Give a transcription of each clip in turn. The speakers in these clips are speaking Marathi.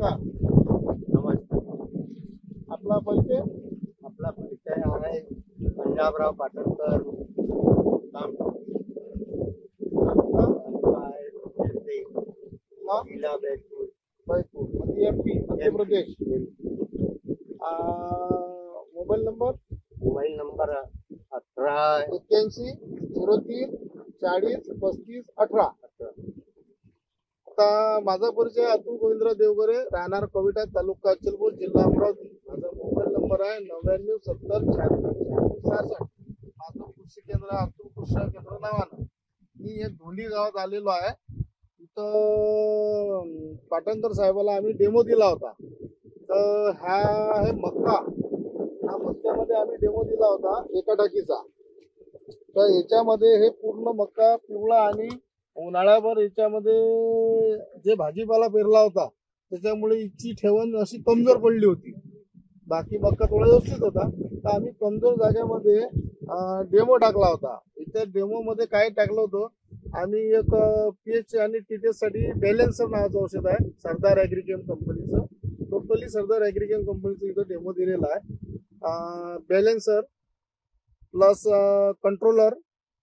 नमस्कार. नमस्कार. आपला परिचय? आपला परिचय आहे पंजाबराव पाटणकर. जिल्हा Betul. MP Madhya Pradesh. Mobile number? Mobile number 18 81 03 40 35 18. आता माझा परिचय अतुल गोविंदराव देवगरे, राहणार कविटा, तालुका अचलपूर, जिल्हा अमरावती. माझा मोबाईल नंबर आहे 99 70 76 66. माझं कृषी केंद्र अतुल कृषी केंद्र नावानं. मी एक धोंडी गावात आलेलो आहे. इथं पाटणकर साहेबाला आम्ही डेमो दिला होता. तर हा आहे मक्का. हा मक्क्यामध्ये आम्ही डेमो दिला होता एका टाकीचा. तर याच्यामध्ये हे पूर्ण मक्का पिवळा आणि उन्हाळ्याभर याच्यामध्ये जे भाजीपाला पेरला होता त्याच्यामुळे इथची ठेवण अशी कमजोर पडली होती. बाकी मक्का थोडा व्यवस्थित होता. तर आम्ही कमजोर जागेमध्ये डेमो टाकला होता. इथे डेमो मध्ये काय टाकलं होतं आम्ही, एक पीएच आणि टीटीएस साठी बॅलेन्सर नावाचं औषध आहे सरदार ॲग्रिकेम कंपनीचं. टोटली सरदार ॲग्रिकेम कंपनीचं इथं डेमो दिलेला आहे. बॅलेन्सर प्लस कंट्रोलर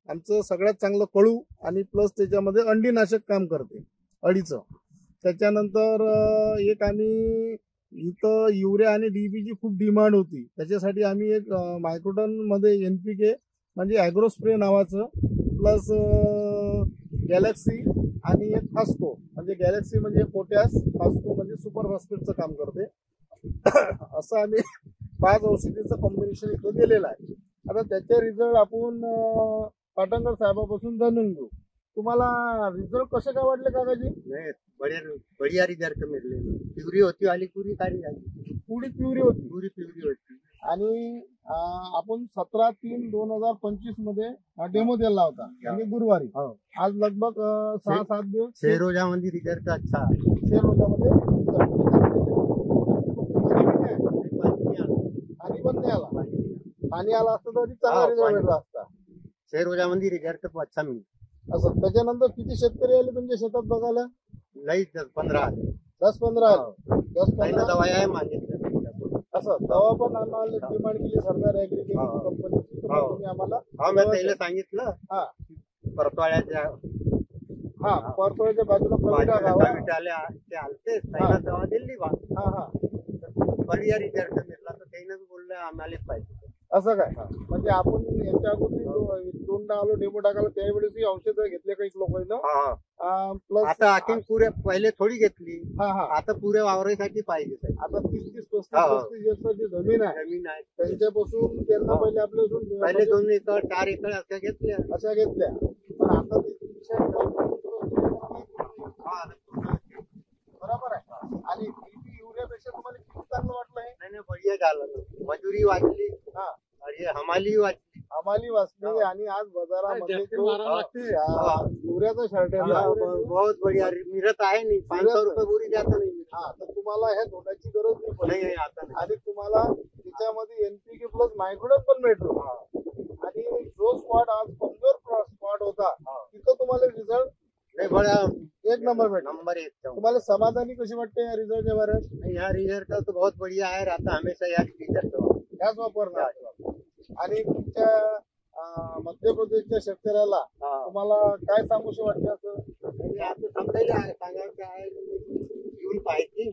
आमचं सगळ्यात चांगलं कळू, आणि प्लस त्याच्यामध्ये अंडीनाशक काम करते अडीचं. त्याच्यानंतर एक आम्ही इथं युरिया आणि डीपीची खूप डिमांड होती. त्याच्यासाठी आम्ही एक मायक्रोटन मध्ये NPK म्हणजे ॲग्रो स्प्रे नावाचं, प्लस गॅलेक्सी आणि एक फास्को म्हणजे गॅलेक्सी म्हणजे पोटॅश, फास्को म्हणजे सुपर फॉस्फेटचं काम करते. असं आम्ही 5 औषधीचं कॉम्बिनेशन इथं दिलेलं आहे. आता त्याचे रिझल्ट आपण पाटणकर साहेबापासून जाणून घेऊ. तुम्हाला रिझल्ट कसे काय वाटले काकाजी? बढ़िया रिझल्ट मिळले. पिवरी होती वाली पुरी काळी झाली. पुरी पिवरी होती. पुरी पिवरी होती. आणि आपण 17/3/2025 मध्ये डेमो दिला होता म्हणजे गुरुवारी. आज लगभग 6-7 दिवस. 6 रोजामध्ये रिझल्ट अच्छा. 6 रोजामध्ये पाणी आला असतं तर चांगला रिझल्ट भेटला असता. 6 रोजामध्ये रिझल्ट अच्छा मिळाला. असं त्याच्यानंतर किती शेतकरी आले तुमच्या शेतात बघायला? लई 10-15 आले. 10-15 आले. 10-15 दवाई आहे मागितलं. असं दवा पण आम्हाला डिमांड केली सरदार ॲग्रिकेम कंपनीची. तुम्ही आम्हाला मी त्याला सांगितलं. हा परतवाड्याच्या परतवाड्याच्या बाजूला कविटा गावात ते आलते. त्यांना दवा दिली बा. हा बढ़िया रिझल्ट मिळाला. तर त्यानं बोललं आम्हाला पाहिजे. असं काय? म्हणजे आपण याच्या अगोदर दोनदा आलो डेमो टाकायला, त्यावेळेस औषध घेतले काही लोकांना. प्लस आता आणखी पुरे पहिले थोडी घेतली. आता पुऱ्या वावरासाठी पाहिजे. आता 30-35 एकरची जमीन आहे त्यांच्यापासून त्यांना पहिले पहिले 2 एकर 4 एकर अशा घेतल्या. पण आता बरोबर आहे. आणि युरियापेक्षा तुम्हाला किती चांगलं वाटलं आहे? नाही बढ़िया झालं. मजुरी वाचली. हमाली वाचली. हमाली वाचली. आणि आज बाजारामध्ये युरियाचा शॉर्टेज बहुत बढ़िया मिळत आहे. नाही 500 रुपये बोरी जाता नाही. तर तुम्हाला ह्या धोक्याची गरज नाही आता. आणि तुम्हाला त्याच्यामध्ये NPK प्लस मायक्रोडन पण मिळतो. आणि जो स्पॉट आज कमजोर स्पॉट होता तिथं तुम्हाला रिझल्ट एक नंबर भेट. नंबर 1. तुम्हाला समाधानी कशी वाटते या रिझल्टच्या बारेत? यहाँ रिझल्ट तो बहुत बढ़िया है. आता हमेशा याच रिझल्ट ह्याच वापरणार. आणि तुमच्या मध्य प्रदेशच्या शेतकऱ्याला तुम्हाला काय सांगूशी वाटते? असं सांगायचं आहे येऊन पाहिजे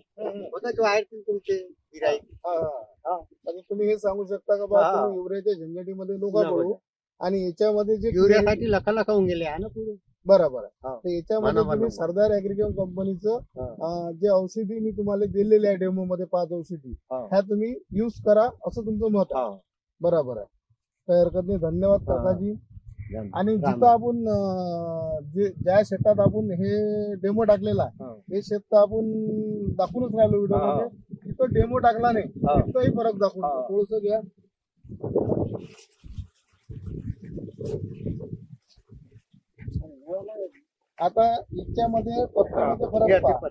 होतं बाहेर तुमचे गिराईक. आणि तुम्ही हे सांगू शकता का बा तुम्ही युरियाच्या झंझटीमध्ये नका पडू. आणि याच्यामध्ये जे युरियासाठी लखा होऊन गेले आहे ना पुढे. बरोबर आहे. तर याच्यामध्ये तुम्ही सरदार ॲग्रिकेम कंपनीचं जे औषधी मी तुम्हाला दिलेले आहे डेमो मध्ये 5 औषधी, ह्या तुम्ही युज करा असं तुमचं मत आहे. बरोबर आहे. काही हरकत नाही. धन्यवाद काकाजी. आणि जिथं आपण ज्या शेतात आपण हे डेमो टाकलेला आहे हे शेत आपण दाखवूनच राहिलो व्हिडिओ मध्ये. तिथं डेमो टाकला नाही तिथंही फरक दाखवून थोडस घ्या. आता इच्छामध्ये पत्तीमध्ये फरक पहा.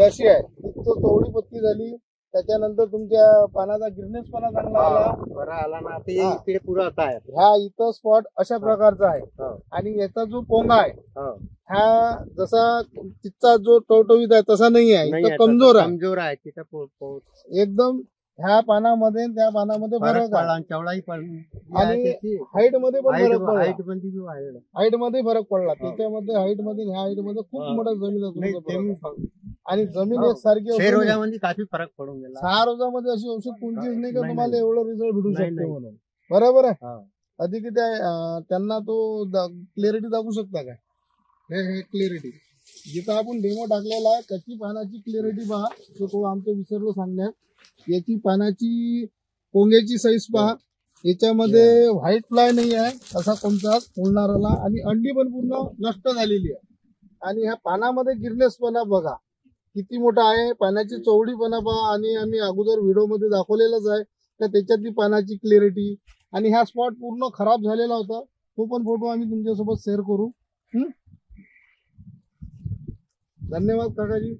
अशी आहे. इथं चवडी पत्ती झाली, त्याच्यानंतर तुमच्या पानाचा गिरनेसपणा चांगला आला. बरा आला ना आता हा. इकडे पुरा होता आहे. ह्या इथं स्पॉट अशा प्रकारचा आहे हो, आणि याचा जो पोंगा आहे हो. हा जसा तिचा जो टवटवीत आहे तसा नाही आहे, नाही इथं आहे, कमजोर आहे कमजोर आहे तिथं एकदम. ह्या पानामध्ये आणि त्या पानामध्ये फरक फरक पडला आहे आणि चवळाही आणि हाईट मध्ये पण फरक पडला. हाईट मध्ये बी वाढलं. हाईट मध्ये फरक पडला. त्याच्यामध्ये हाईट मध्ये ह्या हाईट मध्ये खूप हा. मोठा जमीन नाही, आणि जमीन हो. एक सारखी शे रोजामध्ये काफी फरक पडून गेला. 6 रोजामध्ये अशी औषध कोणतीच नाही का नाही, तुम्हाला नाही. एवढं रिझल्ट भेटू नाही, शकते नाही. म्हणून. बरोबर आहे. हा. अधिक त्यांना तो क्लिअरिटी दाखवू शकता काय? हे क्लिअरिटी जिथं आपण डेमो टाकलेला आहे त्याची पानाची क्लिअरिटी पहा. तो आमचं विसरलो सांगण्यात. याची पानाची पोंग्याची साईज पहा. याच्यामध्ये व्हाईट फ्लाय नाही आहे असा कोणताच बोलणाराला आणि अंडी पण पूर्ण नष्ट झालेली आहे. आणि ह्या पानामध्ये गिरनेसपणा बघा किती मोठा आहे. पानाची चवडीपणा पहा आणि आम्ही अगोदर व्हिडिओमध्ये दाखवलेलंच आहे तर त्याच्यातली पानाची क्लिअरिटी. आणि हा स्पॉट पूर्ण खराब झालेला होता, तो पण फोटो आम्ही तुमच्यासोबत शेअर करू. धन्यवाद काकाजी.